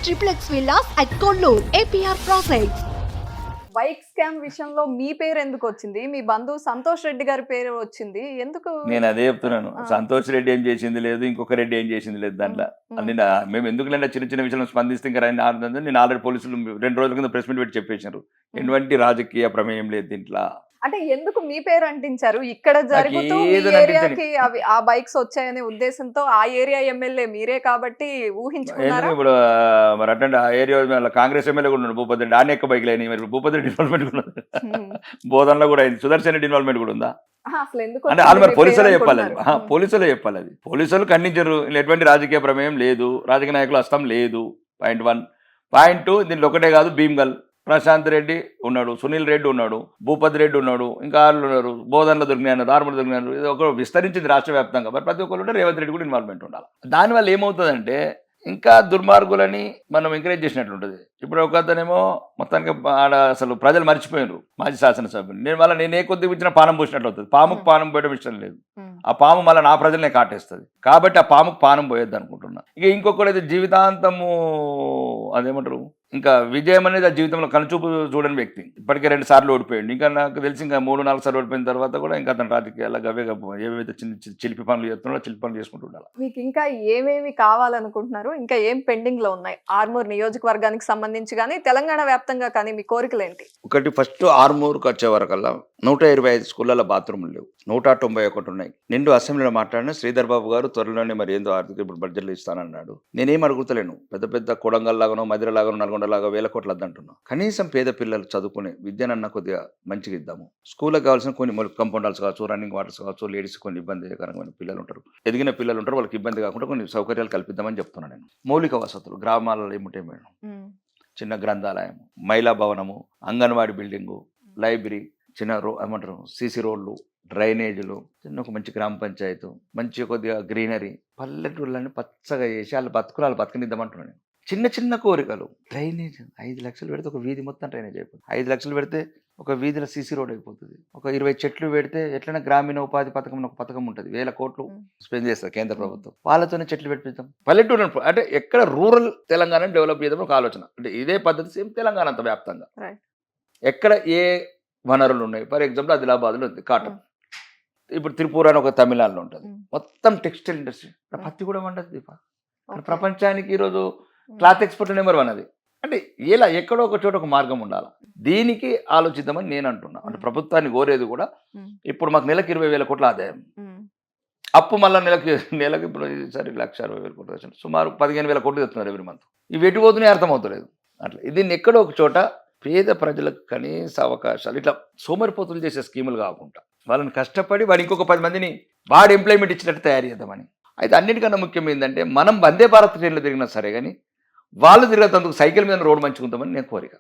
triplex villas at Kollur, APR Projects. Bike scam విషయంలో మీ పేరు ఎందుకు వచ్చింది? మీ బంధువు సంతోష్ రెడ్డి గారి పేరు వచ్చింది ఎందుకు? నేను అదే చెప్తున్నాను. సంతోష్ రెడ్డి ఏం చేసింది లేదు, ఇంకొక రెడ్డి ఏం చేసింది లేదు దాంట్లో. మేము ఎందుకులేండి చిన్న చిన్న విషయాలను స్పందిస్తే ఇంకా నేను ఆల్రెడీ పోలీసులు 2 రోజుల కింద ప్రెస్ మీట్ పెట్టి చెప్పేశారు. ఎటువంటి రాజకీయ ప్రమేయం లేదు దీంట్లో. అంటే ఎందుకు మీ పేరు అంటించారు? ఇక్కడ జరుగుతూ ఈ ఏరియాకి ఆ బైక్స్ వచ్చాయనే ఉద్దేశంతో ఆ ఏరియా ఎమ్మెల్యే మీరే కాబట్టి ఊహించుకున్నారా? ఇప్పుడు మరి అంటే ఆ ఏరియా కాంగ్రెస్ ఎమ్మెల్యే కూడా ఉన్నాడు భూపతి రెడ్డి. అనేక బైక్లు అయినాయి. మరి భూపతి రెడ్డి ఇన్వాల్వ్మెంట్ కూడా బోధనలో కూడా అయింది. సుదర్శన్ రెడ్డి ఇన్వాల్వ్మెంట్ కూడా ఉందా? అసలు ఎందుకు అంటే వాళ్ళు మరి పోలీసులే చెప్పాలి. పోలీసులే చెప్పాలి. అది పోలీసులు ఖండించరు. ఎటువంటి రాజకీయ ప్రమేయం లేదు, రాజకీయ నాయకులు హస్తం లేదు. పాయింట్ 1. పాయింట్ 2, దీంట్లో ఒకటే కాదు, భీమ్గల్ ప్రశాంత్ రెడ్డి ఉన్నాడు, సునీల్ రెడ్డి ఉన్నాడు, భూపతి రెడ్డి ఉన్నాడు, ఇంకా వాళ్ళు ఉన్నారు. బోధనలో దొరికినారు, ఆర్మూలు దొరికినారు. ఇది ఒక విస్తరించింది రాష్ట్ర వ్యాప్తంగా. మరి ప్రతి ఒక్కరు ఉంటే రేవంత్ రెడ్డి కూడా ఇన్వాల్వ్మెంట్ ఉండాలి. దానివల్ల ఏమవుతుందంటే ఇంకా దుర్మార్గులని మనం ఎంకరేజ్ చేసినట్లు ఉంటుంది. ఇప్పుడు ఒక అతనేమో మొత్తానికి ఆడ అసలు ప్రజలు మర్చిపోయినారు మాజీ శాసనసభ్యులు. నేను ఏ కొద్దిగా ఇచ్చిన పానం పోసినట్లు అవుతుంది. పాముకు పానం పోయడం ఇష్టం లేదు. ఆ పాము మళ్ళీ నా ప్రజలనే కాటేస్తుంది. కాబట్టి ఆ పాముకు పానం పోయొద్దు అనుకుంటున్నా. ఇక ఇంకొకటి జీవితాంతము అదేమంటారు, ఇంకా విజయం అనేది ఆ జీవితంలో కనుచూపు చూడని వ్యక్తి. ఇప్పటికే 2 సార్లు ఓడిపోయాడు. ఇంకా నాకు తెలిసి ఇంకా 3-4 సార్లు ఓడిపోయిన తర్వాత కూడా ఇంకా అతను రాజకీయాల్లో గవే ఏవైతే చిన్న చిలిపి పనులు చేస్తున్నాడో చిలిపి పనులు చేసుకుంటూ ఉండాలి. మీకు ఇంకా ఏమేమి కావాలనుకుంటున్నారు? ఇంకా ఏం పెండింగ్ లో ఉన్నాయి ఆర్మూర్ నియోజకవర్గానికి సంబంధించి కానీ తెలంగాణ వ్యాప్తంగా కానీ మీ కోరికలు ఏంటి? ఒకటి, ఫస్ట్ ఆర్మూర్కి వచ్చే వరకల్లా 125 స్కూళ్ళలో బాత్రూములు లేవు, 191 ఉన్నాయి. నిండు అసెంబ్లీలో మాట్లాడిన శ్రీధర్ బాబు గారు త్వరలోనే మరి ఏందో ఆర్థిక ఇప్పుడు బడ్జెట్లు ఇస్తానన్నాడు. నేనేం అడుగుతలేను, పెద్ద పెద్ద కొడంగల్ లాగానో మధిర లాగానో నల్గొండ లాగా 1000 కోట్లు వద్దంటున్నాం. కనీసం పేద పిల్లలు చదువుకునే విద్యనన్నా కొద్దిగా మంచిగా ఇద్దాము. స్కూల్కి కావాల్సిన కొన్ని కంపౌండర్స్ కావచ్చు, రన్నింగ్ వాటర్స్ కావచ్చు, లేడీస్ కొన్ని ఇబ్బందికరమైన పిల్లలు ఉంటారు, ఎదిగిన పిల్లలు ఉంటారు, వాళ్ళకి ఇబ్బంది కాకుండా కొన్ని సౌకర్యాలు కల్పిద్దామని చెప్తున్నాను నేను. మౌలిక వసతులు గ్రామాలలో ఏముంటాయి మేడం? చిన్న గ్రంథాలయం, మహిళా భవనము, అంగన్వాడీ బిల్డింగు, లైబ్రరీ, చిన్న ఏమంటారు సీసీ రోడ్లు, డ్రైనేజీలు, చిన్న ఒక మంచి గ్రామ పంచాయతీ, మంచి కొద్దిగా గ్రీనరీ, పల్లెటూళ్ళని పచ్చగా చేసి వాళ్ళు బతకనిద్దామంటున్నాను. చిన్న చిన్న కోరికలు. డ్రైనేజ్ 5 లక్షలు పెడితే ఒక వీధి మొత్తం డ్రైనేజ్ అయిపోతుంది. 5 లక్షలు పెడితే ఒక వీధిలో సీసీ రోడ్ అయిపోతుంది. ఒక 20 చెట్లు పెడితే ఎట్లైనా గ్రామీణ ఉపాధి పథకం ఒక పథకం ఉంటుంది, 1000 కోట్లు స్పెండ్ చేస్తారు కేంద్ర ప్రభుత్వం. వాళ్ళతోనే చెట్లు పెట్టిద్దాం. పల్లెటూరు అంటే ఎక్కడ రూరల్ తెలంగాణ డెవలప్ చేద్దాం ఒక ఆలోచన. అంటే ఇదే పద్ధతి సేమ్ తెలంగాణ అంత వ్యాప్తంగా ఎక్కడ ఏ వనరులు ఉన్నాయి. ఫర్ ఎగ్జాంపుల్ ఆదిలాబాద్లో ఉంది కాటన్, ఇప్పుడు త్రిపుర అని ఒక తమిళనాడులో ఉంటుంది, మొత్తం టెక్స్టైల్ ఇండస్ట్రీ. పత్తి కూడా వండదు దీప. ప్రపంచానికి ఈరోజు క్లాత్ ఎక్స్పోర్ట్ నెంబర్ 1 అది. అంటే ఇలా ఎక్కడో ఒక చోట ఒక మార్గం ఉండాలి. దీనికి ఆలోచిద్దామని నేను అంటున్నా. అంటే ప్రభుత్వాన్ని కోరేది కూడా, ఇప్పుడు మాకు నెలకు 20,000 కోట్ల ఆదాయం, అప్పు మళ్ళీ నెలకి ఇప్పుడు సరే 1,60,000 కోట్లు, సుమారు 15,000 కోట్లు తెస్తున్నారు ఎవ్రీ మంత్. ఇవి ఎటు పోతున్నాయి అర్థమవుతలేదు. అట్లా దీన్ని ఎక్కడో ఒక చోట పేద ప్రజలకు కనీస అవకాశాలు, ఇట్లా సోమరిపోతులు చేసే స్కీములు కాకుండా వాళ్ళని కష్టపడి వాడు ఇంకొక 10 మందిని వాడు ఎంప్లాయ్మెంట్ ఇచ్చినట్టు తయారు చేద్దామని. అయితే అన్నిటికన్నా ముఖ్యం ఏంటంటే మనం వందే భారత్ ట్రైన్లో తిరిగినా సరే కానీ వాళ్ళు తిరిగేందుకు సైకిల్ మీద రోడ్డు మంచుకుంటామని నేను కోరిక.